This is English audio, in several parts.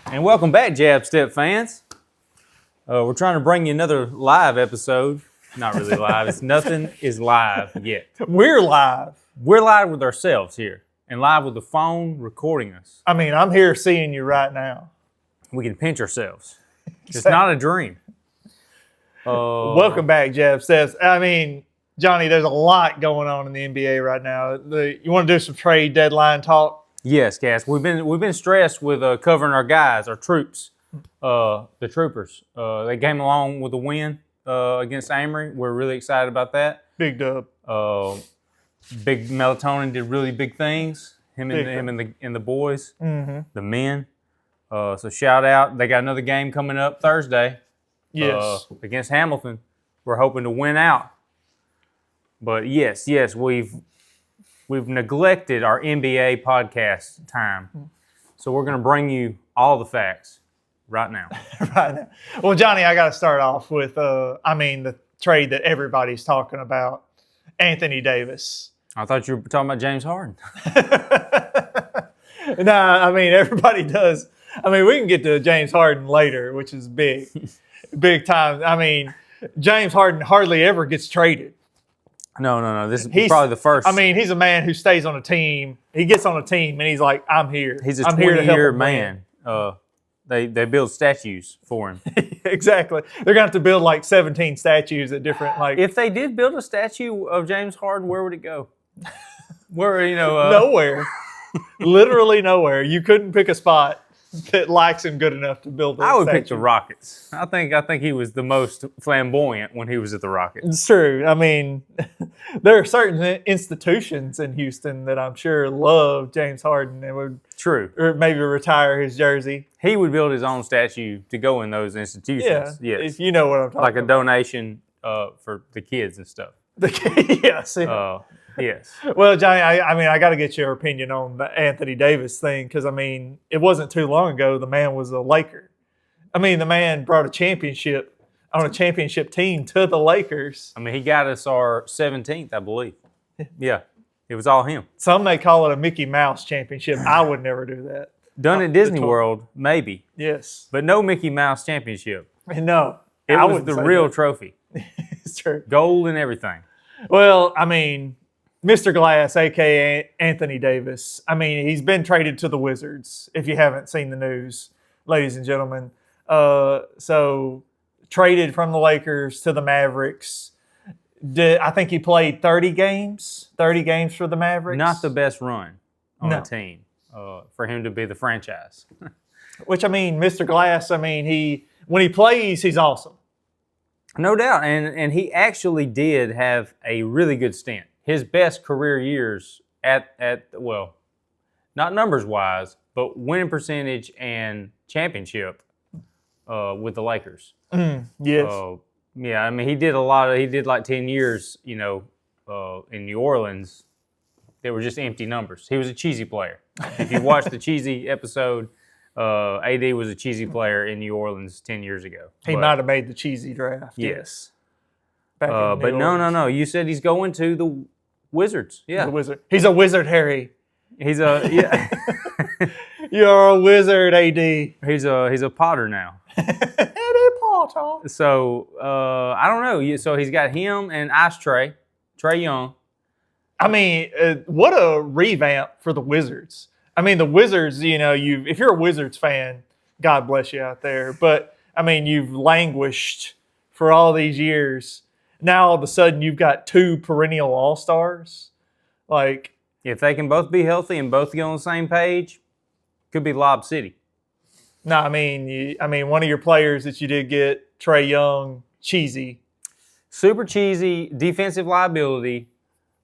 And welcome back, Jab Step fans. We're trying to bring you another live episode. Not really live. It's nothing is live yet. We're live. We're live with ourselves here and live with the phone recording us. I mean, I'm here seeing you right now. We can pinch ourselves. It's not a dream. Welcome back, Jab Steps. I mean, Johnny, there's a lot going on in the NBA right now. You want to do some trade deadline talk? Yes, Cass. We've been stressed with covering our guys, our troops, the troopers. They came along with a win against Amory. We're really excited about that. Big dub. Big Melatonin did really big things. Him and the boys, the men. So shout out. They got another game coming up Thursday. Yes. Against Hamilton. We're hoping to win out. But yes, we've neglected our NBA podcast time. So we're going to bring you all the facts right now. Right now. Well, Johnny, I got to start off with, the trade that everybody's talking about, Anthony Davis. I thought you were talking about James Harden. Nah, I mean, everybody does. I mean, we can get to James Harden later, which is big time. I mean, James Harden hardly ever gets traded. No. This is probably the first. I mean, he's a man who stays on a team. He gets on a team, and he's like, I'm here. He's a 20-year man. They build statues for him. Exactly. They're going to have to build like 17 statues at different, like. If they did build a statue of James Harden, where would it go? Where, Nowhere. Literally nowhere. You couldn't pick a spot that likes him good enough to build a I would statue. pick the Rockets. I think he was the most flamboyant when he was at the Rockets. It's true. I mean, there are certain institutions in Houston that I'm sure love James Harden and would or maybe retire his jersey. He would build his own statue to go in those institutions. Yeah, yes. if you know what I'm talking about. Like a donation for the kids and stuff. Yes. Yes. Well, Johnny, I got to get your opinion on the Anthony Davis thing because, I mean, it wasn't too long ago the man was a Laker. I mean, the man brought a championship on a championship team to the Lakers. I mean, he got us our 17th, I believe. Yeah. It was all him. Some may call it a Mickey Mouse championship. I would never do that. Done at Disney World, maybe. Yes. But no Mickey Mouse championship. No. It was the real trophy. It's true. Gold and everything. Well, I mean, Mr. Glass, a.k.a. Anthony Davis, I mean, he's been traded to the Wizards, if you haven't seen the news, ladies and gentlemen. So, traded from the Lakers to the Mavericks. I think he played 30 games for the Mavericks. Not the best run on a team for him to be the franchise. Which, I mean, Mr. Glass, I mean, when he plays, he's awesome. No doubt, and he actually did have a really good stint. His best career years at not numbers-wise, but winning percentage and championship with the Lakers. Yes. Yeah, I mean, he did like 10 years, in New Orleans. They were just empty numbers. He was a cheesy player. If you watch the cheesy episode, AD was a cheesy player in New Orleans 10 years ago. He might have made the cheesy draft. Yes. But no. You said he's going to the Wizards. Yeah. The Wizard. He's a wizard, Harry. He's yeah. You're a wizard, AD. He's a Potter now. Eddie Potter. So I don't know. So he's got him and Trae Young. I mean, what a revamp for the Wizards. I mean, the Wizards. If you're a Wizards fan, God bless you out there. But I mean, you've languished for all these years. Now all of a sudden you've got two perennial all-stars. Like, if they can both be healthy and both get on the same page, could be Lob City. No, I mean, one of your players that you did get, Trae Young, cheesy. Super cheesy, defensive liability,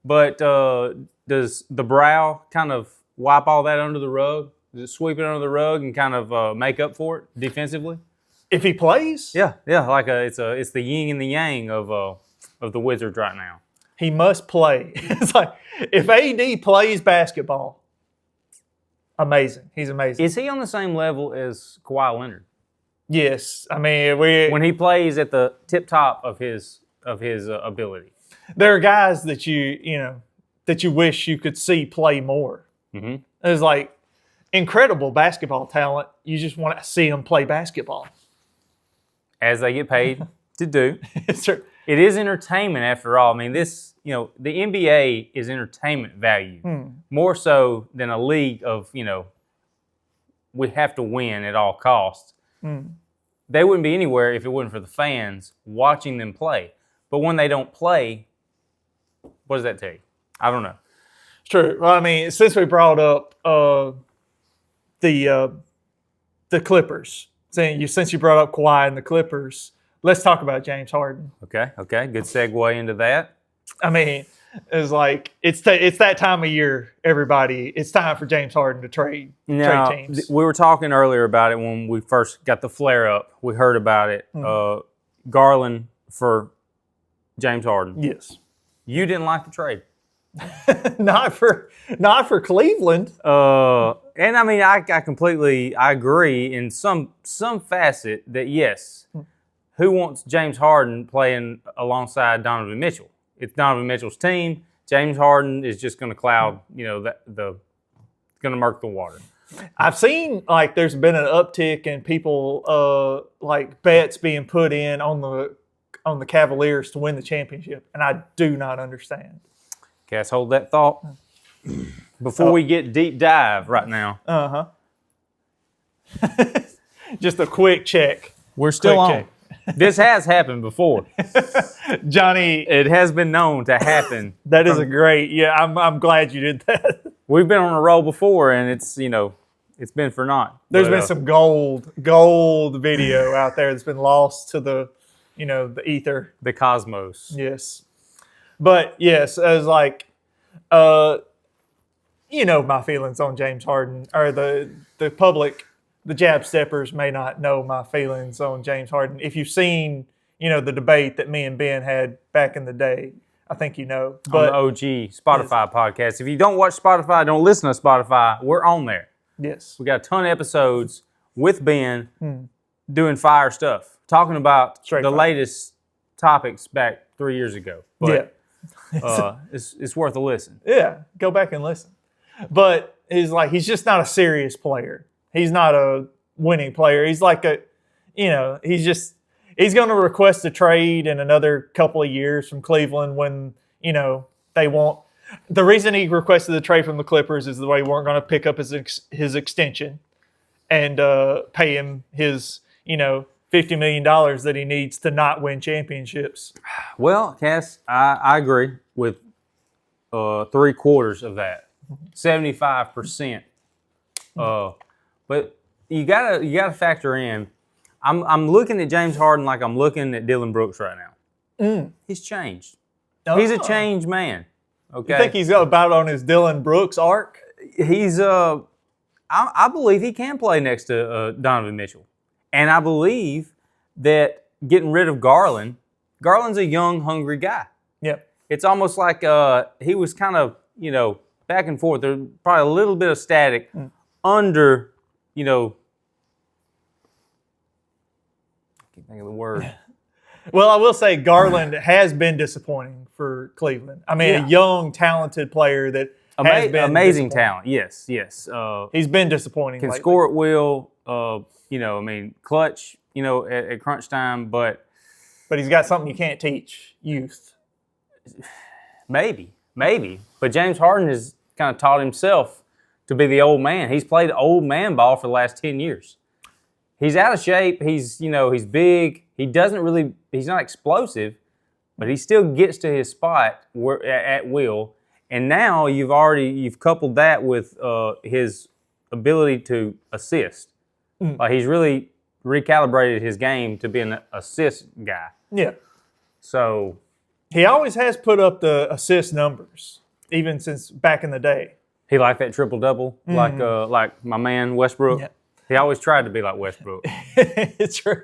but does the brow kind of wipe all that under the rug? Does it sweep it under the rug and kind of make up for it defensively? If he plays? Yeah, like it's the yin and the yang of the Wizards right now. He must play. It's like, if AD plays basketball, amazing. He's amazing. Is he on the same level as Kawhi Leonard? Yes. I mean, when he plays at the tip top of his ability. There are guys that you wish you could see play more. Mm-hmm. It's like incredible basketball talent. You just want to see him play basketball. As they get paid to do. It's true. It is entertainment after all. I mean, this, the NBA is entertainment value more so than a league of, we have to win at all costs. They wouldn't be anywhere if it wasn't for the fans watching them play. But when they don't play, what does that tell you? I don't know. It's true. Well, I mean, since we brought up the Clippers, since you brought up Kawhi and the Clippers, let's talk about James Harden. Okay. Good segue into that. I mean, it's like it's that time of year, everybody. It's time for James Harden to trade teams. We were talking earlier about it when we first got the flare up. We heard about it. Garland for James Harden. Yes. You didn't like the trade. not for Cleveland. And I mean, I completely agree in some facet that yes, who wants James Harden playing alongside Donovan Mitchell? It's Donovan Mitchell's team. James Harden is just going to cloud, going to murk the water. I've seen there's been an uptick in people bets being put in on the Cavaliers to win the championship, and I do not understand. Cass, hold that thought before we get deep dive right now. Just a quick check. We're still on. Check. This has happened before. Johnny. It has been known to happen. That is I'm glad you did that. We've been on a roll before, and it's been for naught. There's been some gold video out there that's been lost to the ether. The cosmos. Yes. But yes, as my feelings on James Harden, or the public, the jab steppers may not know my feelings on James Harden. If you've seen, the debate that me and Ben had back in the day, I think you know. But on the OG Spotify podcast. If you don't watch Spotify, don't listen to Spotify, we're on there. Yes. We got a ton of episodes with Ben doing fire stuff, talking about the latest topics back 3 years ago. But it's worth a listen. Yeah, go back and listen. But he's just not a serious player. He's not a winning player. He's he's going to request a trade in another couple of years from Cleveland when, they want. The reason he requested the trade from the Clippers is the way we weren't going to pick up his extension and pay him his, $50 million that he needs to not win championships. Well, Cass, I agree with 3/4 of that, 75%. But you gotta factor in. I'm looking at James Harden like I'm looking at Dylan Brooks right now. He's changed. He's a changed man. Okay. You think he's about on his Dylan Brooks arc? He's I believe he can play next to Donovan Mitchell. And I believe that getting rid of Garland's a young, hungry guy. Yep. It's almost like he was kind of, back and forth. There's probably a little bit of static under, I can't think of the word. Well, I will say Garland has been disappointing for Cleveland. I mean, a young, talented player that has been amazing talent. Yes. He's been disappointing. Can lately. score at will. Clutch. At crunch time, but he's got something you can't teach youth. Maybe. But James Harden has kind of taught himself to be the old man. He's played old man ball for the last 10 years. He's out of shape. He's big. He's not explosive, but he still gets to his spot at will. And now you've coupled that with his ability to assist. He's really recalibrated his game to be an assist guy. Yeah. So he always has put up the assist numbers, even since back in the day. He liked that triple-double, like my man Westbrook. Yeah. He always tried to be like Westbrook. It's true.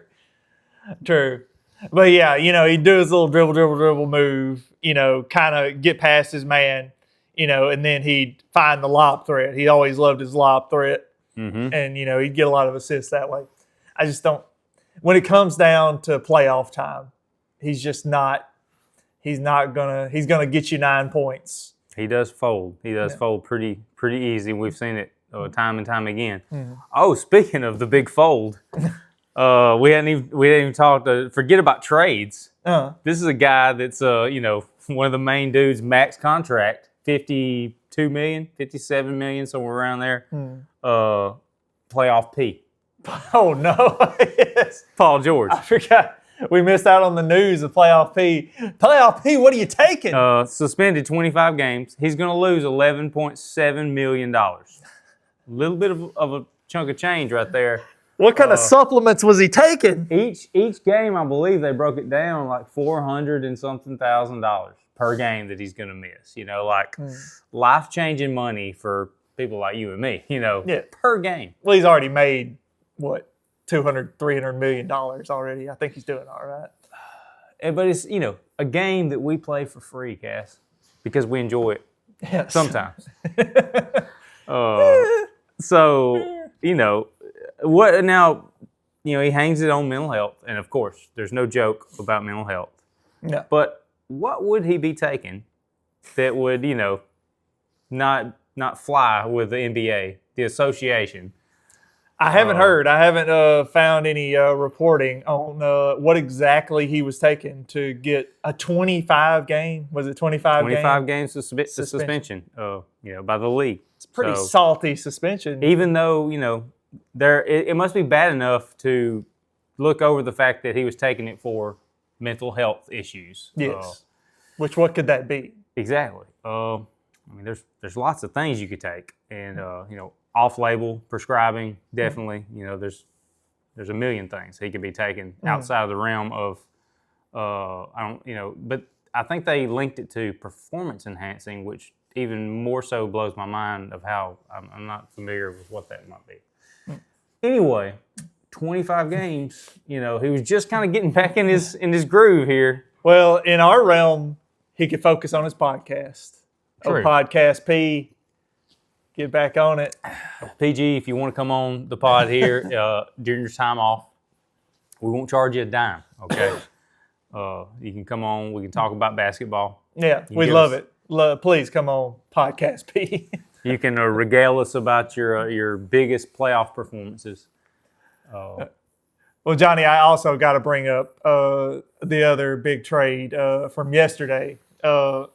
But yeah, he'd do his little dribble move, kind of get past his man, and then he'd find the lob threat. He always loved his lob threat. And, he'd get a lot of assists that way. I just don't – when it comes down to playoff time, he's going to get you 9 points. He does fold. He does fold pretty easy. We've seen it time and time again. Oh, speaking of the big fold, we hadn't even talked. Forget about trades. This is a guy that's one of the main dudes, max contract, 52 million, 57 million, somewhere around there. Playoff P. Oh no! Yes. Paul George. I forgot. We missed out on the news of Playoff P. Playoff P, what are you taking? Suspended 25 games. He's going to lose $11.7 million. A little bit of a chunk of change right there. What kind of supplements was he taking? Each game, I believe they broke it down like $400 and something thousand per game that he's going to miss. Life-changing money for people like you and me, per game. Well, he's already made, what, $200-300 million already. I think he's doing all right. But it's, a game that we play for free, Cass, because we enjoy it. Yes. Sometimes. What now, he hangs it on mental health. And, of course, there's no joke about mental health. No. But what would he be taking that would, not fly with the NBA, the association? I haven't heard. I haven't found any reporting on what exactly he was taking to get a 25 game. Was it 25 games suspension? By the league. It's pretty salty suspension. Even though it must be bad enough to look over the fact that he was taking it for mental health issues. Yes. What could that be? Exactly. There's lots of things you could take, and off-label prescribing, definitely. There's a million things he could be taking outside of the realm of, but I think they linked it to performance enhancing, which even more so blows my mind of how I'm not familiar with what that might be. Anyway, 25 games, he was just kind of getting back in his groove here. Well, in our realm, he could focus on his podcast. True. Podcast P. Get back on it. PG, if you want to come on the pod here during your time off, we won't charge you a dime, okay? You can come on. We can talk about basketball. Yeah, we love it. Please come on, Podcast P. You can regale us about your biggest playoff performances. Well, Johnny, I also got to bring up the other big trade from yesterday. And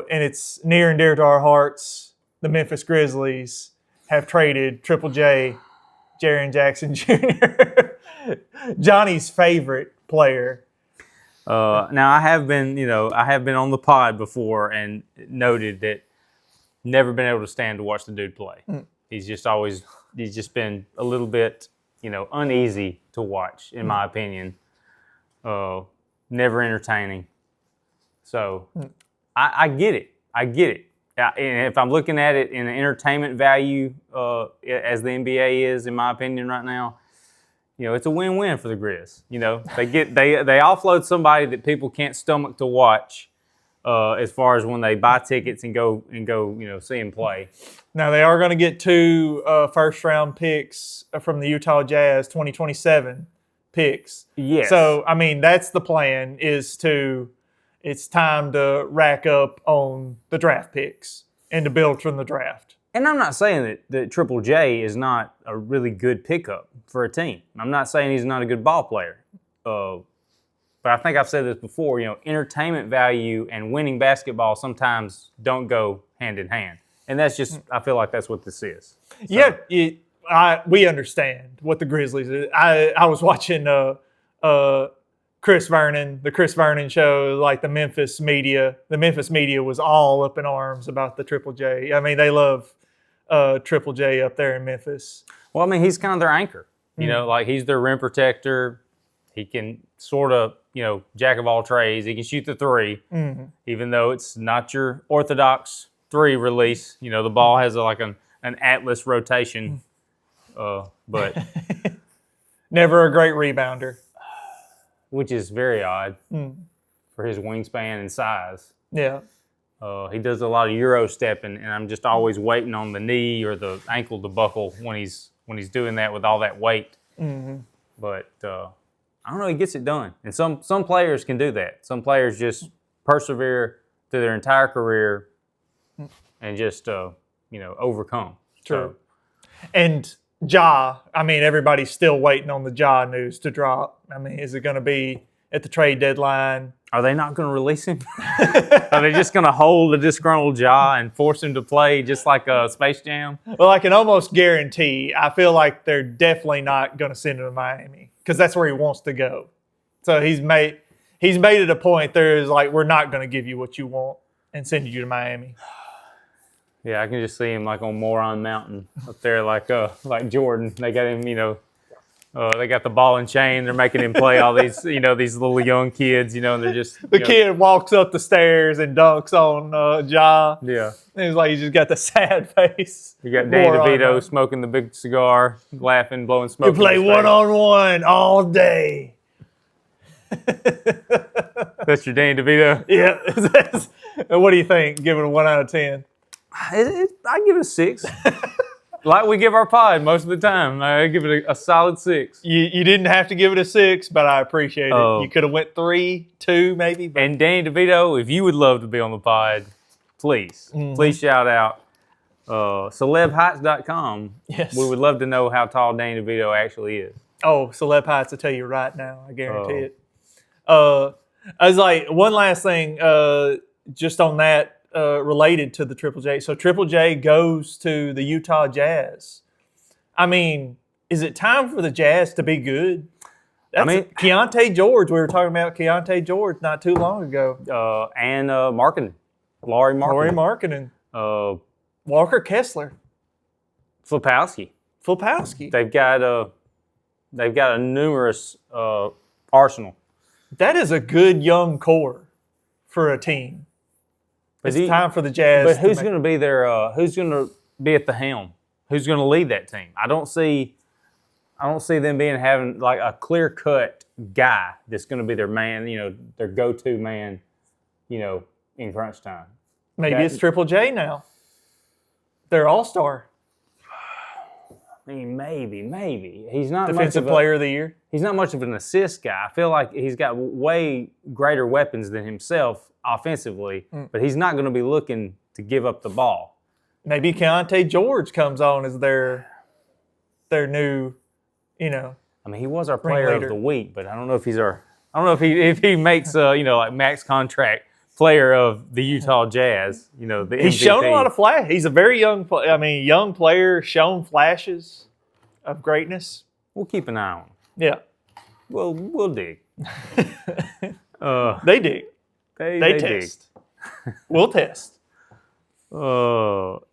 it's near and dear to our hearts. The Memphis Grizzlies have traded Triple J, Jaren Jackson Jr., Johnny's favorite player. Now I have been on the pod before and noted that never been able to stand to watch the dude play. He's just been a little bit, uneasy to watch, in my opinion. Never entertaining. So I get it. And if I'm looking at it in an entertainment value, as the NBA is, in my opinion, right now, it's a win-win for the Grizz. They offload somebody that people can't stomach to watch, as far as when they buy tickets and go see him play. Now they are going to get 2 first-round picks from the Utah Jazz, 2027 picks. Yes. So that's the plan. It's time to rack up on the draft picks and to build from the draft. And I'm not saying that Triple J is not a really good pickup for a team. I'm not saying he's not a good ball player. But I think I've said this before, entertainment value and winning basketball sometimes don't go hand in hand. And that's just, I feel like that's what this is. So. Yeah, we understand what the Grizzlies is. I was watching the Chris Vernon show, like the Memphis media. The Memphis media was all up in arms about the Triple J. They love Triple J up there in Memphis. Well, he's kind of their anchor. Like he's their rim protector. He can sort of, jack of all trades. He can shoot the three, even though it's not your orthodox three release. The ball has an Atlas rotation, but never a great rebounder. Which is very odd for his wingspan and size. Yeah. He does a lot of Euro stepping, and I'm just always waiting on the knee or the ankle to buckle when he's doing that with all that weight. But I don't know, he gets it done. And some players can do that. Some players just persevere through their entire career and just overcome. True. And Ja, I mean, everybody's still waiting on the Ja news to drop. I mean, is it going to be at the trade deadline? Are they not going to release him? Are they just going to hold a disgruntled Ja and force him to play just like Space Jam? Well, I can almost guarantee, I feel like they're definitely not going to send him to Miami because that's where he wants to go. So he's made it a point. There's like, we're not going to give you what you want and send you to Miami. Yeah, I can just see him like on Moron Mountain up there, like Jordan. They got him, they got the ball and chain. They're making him play all these, these little young kids, and they're just the kid walks up the stairs and dunks on Ja. Yeah, it's like he just got the sad face. You got Danny DeVito smoking the big cigar, laughing, blowing smoke. You play 1-on-1 all day. That's your Danny DeVito. Yeah. What do you think? Give it a 1 out of 10. I give it a 6. Like we give our pod most of the time. I give it a solid 6. You didn't have to give it a 6, but I appreciate it. You could have went 3, 2 maybe. But. And Danny DeVito, if you would love to be on the pod, please shout out celebheights.com. Yes. We would love to know how tall Danny DeVito actually is. Oh, Celeb Heights will tell you right now. I guarantee it. I was like, one last thing just on that. Related to the Triple J. So Triple J goes to the Utah Jazz. I mean, is it time for the Jazz to be good? Keontae George. We were talking about Keontae George not too long ago. And Markkanen. Lauri Markkanen. Walker Kessler. Flipowski. They've got a numerous arsenal. That is a good young core for a team. It's time for the Jazz. But who's going to be there? Who's going to be at the helm? Who's going to lead that team? I don't see them having like a clear-cut guy that's going to be their man, their go-to man, in crunch time. Maybe it's Triple J now. They're all-star. I mean, maybe. He's not Defensive Player of the Year. He's not much of an assist guy. I feel like he's got way greater weapons than himself offensively, but he's not going to be looking to give up the ball. Maybe Keontae George comes on as their new, I mean, he was our player of the week, but I don't know if if he makes like max contract player of the Utah Jazz. The MVP. He's shown a lot of flash. He's a very young player, shown flashes of greatness. We'll keep an eye on him. Yeah. We'll dig. They dig. They test. We'll test. So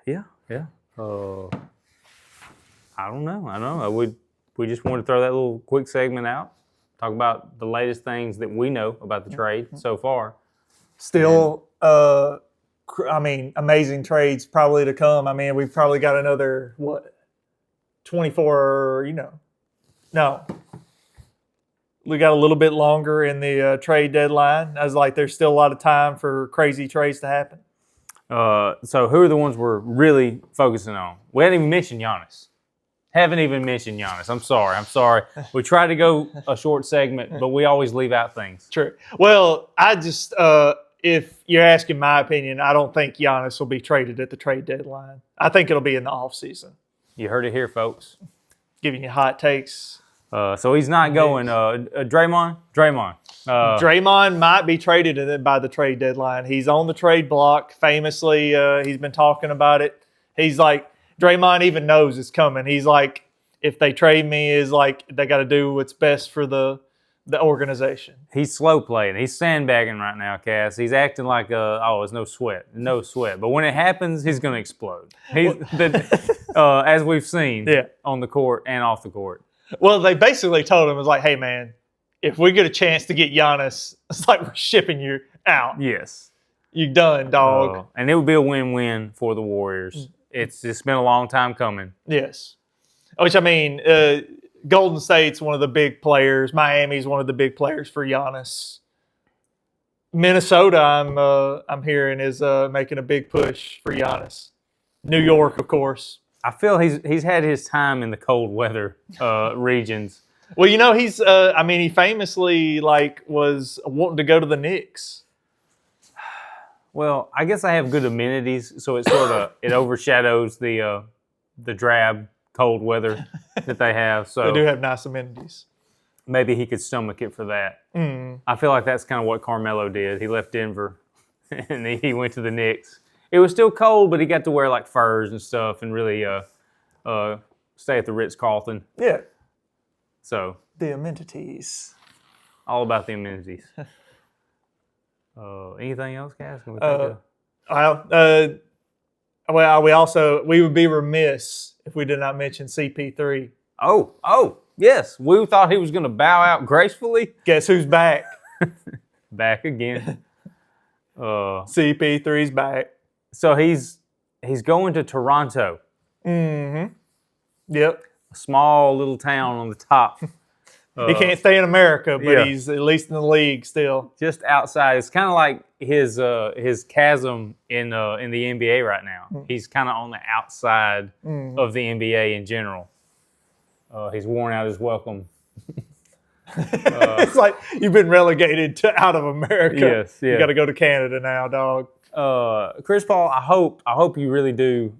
yeah. I don't know. We just wanted to throw that little quick segment out. Talk about the latest things that we know about the trade so far. Still, amazing trades probably to come. I mean, we've probably got another 24. No. We got a little bit longer in the trade deadline. I was like, there's still a lot of time for crazy trades to happen. So who are the ones we're really focusing on? We haven't even mentioned Giannis. I'm sorry. We try to go a short segment, but we always leave out things. True. Well, I just, if you're asking my opinion, I don't think Giannis will be traded at the trade deadline. I think it'll be in the offseason. You heard it here, folks. Giving you hot takes. So he's not going. Draymond. Draymond might be traded by the trade deadline. He's on the trade block. Famously, he's been talking about it. He's like, Draymond even knows it's coming. He's like, if they trade me, is like they got to do what's best for the organization. He's slow playing. He's sandbagging right now, Cass. He's acting like, it's no sweat. But when it happens, he's going to explode. As we've seen on the court and off the court. Well, they basically told him, it was like, hey, man, if we get a chance to get Giannis, it's like we're shipping you out. Yes. You done, dog. And it would be a win-win for the Warriors. It's been a long time coming. Yes. Which, Golden State's one of the big players. Miami's one of the big players for Giannis. Minnesota, I'm hearing, is making a big push for Giannis. New York, of course. I feel he's had his time in the cold weather regions. Well, he's he famously was wanting to go to the Knicks. Well, I guess I have good amenities, so it sort of it overshadows the drab cold weather that they have. So They do have nice amenities. maybe he could stomach it for that. I feel like that's kind of what Carmelo did. He left Denver and he went to the Knicks. It was still cold, but he got to wear like furs and stuff and really stay at the Ritz-Carlton. Yeah. So The amenities. all about the amenities. Anything else, guys? Can we think of? Well, we would be remiss if we did not mention CP3. Oh, yes. We thought he was going to bow out gracefully. Guess who's back? Back again. CP3's back. So he's going to Toronto, Yep. a small little town on the top. He can't stay in America, but yeah. he's at least in the league still. Just outside. It's kind of like his chasm in the NBA right now. He's kind of on the outside of the NBA in general. He's worn out his welcome. It's like you've been relegated to out of America. Yes, yeah. You got to go to Canada now, dog. Chris Paul, I hope you really do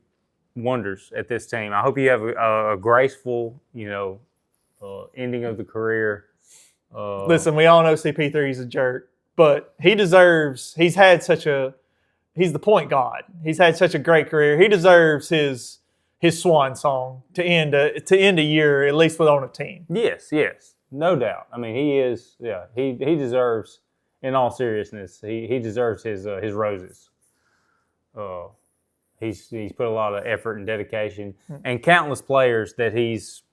wonders at this team. I hope you have a graceful, ending of the career. Listen, we all know CP3 is a jerk, but he's the point guard. He's had such a great career. He deserves his swan song to end a year, at least on a team. Yes, no doubt. I mean, he is. Yeah, he deserves. In all seriousness, he deserves his roses. He's put a lot of effort and dedication, and countless players that he's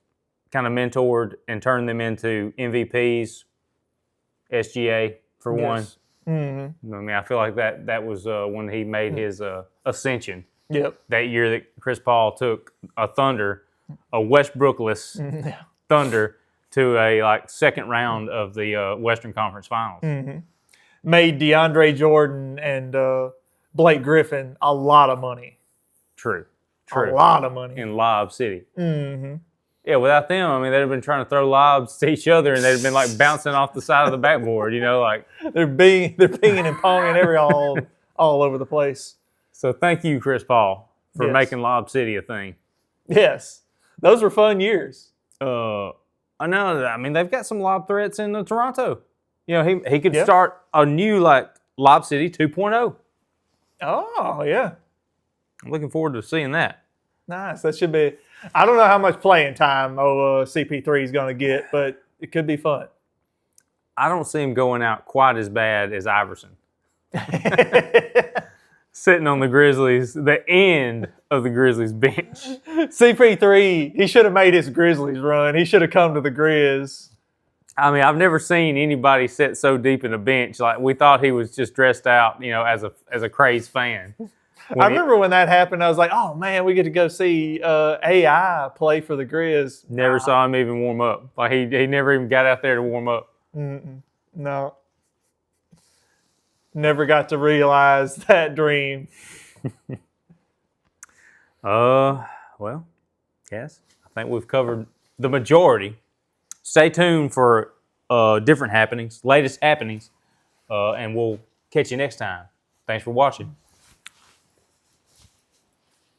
kind of mentored and turned them into MVPs, SGA for one. Mm-hmm. I mean, I feel like that was when he made his ascension. Yep. That year that Chris Paul took a Westbrookless Thunder to a second round of the Western Conference Finals. Mm-hmm. Made DeAndre Jordan and Blake Griffin a lot of money. True. A lot of money. In Lob City. Mm-hmm. Yeah, without them, I mean, they'd have been trying to throw lobs to each other, and they'd have been bouncing off the side of the backboard. They're pinging and ponging all over the place. So thank you, Chris Paul, for Yes. making Lob City a thing. Yes, those were fun years. I know. I mean, they've got some lob threats in Toronto. He could Yep. start a new Lob City 2.0. Oh yeah, I'm looking forward to seeing that. nice. That should be. I don't know how much playing time CP3 is going to get, but it could be fun. I don't see him going out quite as bad as Iverson. Sitting on the Grizzlies, the end of the Grizzlies bench. CP3, he should have made his Grizzlies run. He should have come to the Grizz. I mean, I've never seen anybody sit so deep in a bench. We thought he was just dressed out, as a crazed fan. I remember when that happened, I was like, oh man, we get to go see AI play for the Grizz. Never saw him even warm up. He never even got out there to warm up. No. Never got to realize that dream. Well, yes, I think we've covered the majority. Stay tuned for different happenings, latest happenings, and we'll catch you next time. Thanks for watching.